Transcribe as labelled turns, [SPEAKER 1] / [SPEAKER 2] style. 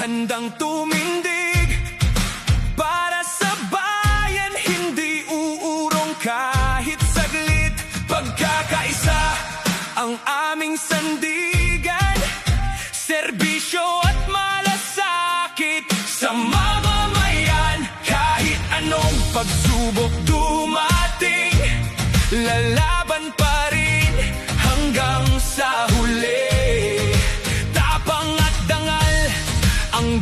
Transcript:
[SPEAKER 1] handang tumindig para sa bayan, hindi uurong kahit saglit. Pagkakaisa ang aming sandigan, serbisyo at malasakit sa mamamayan. Kahit anong pagsubok dumating, lalaban pa rin hanggang sa huli. Tapang at dangal ang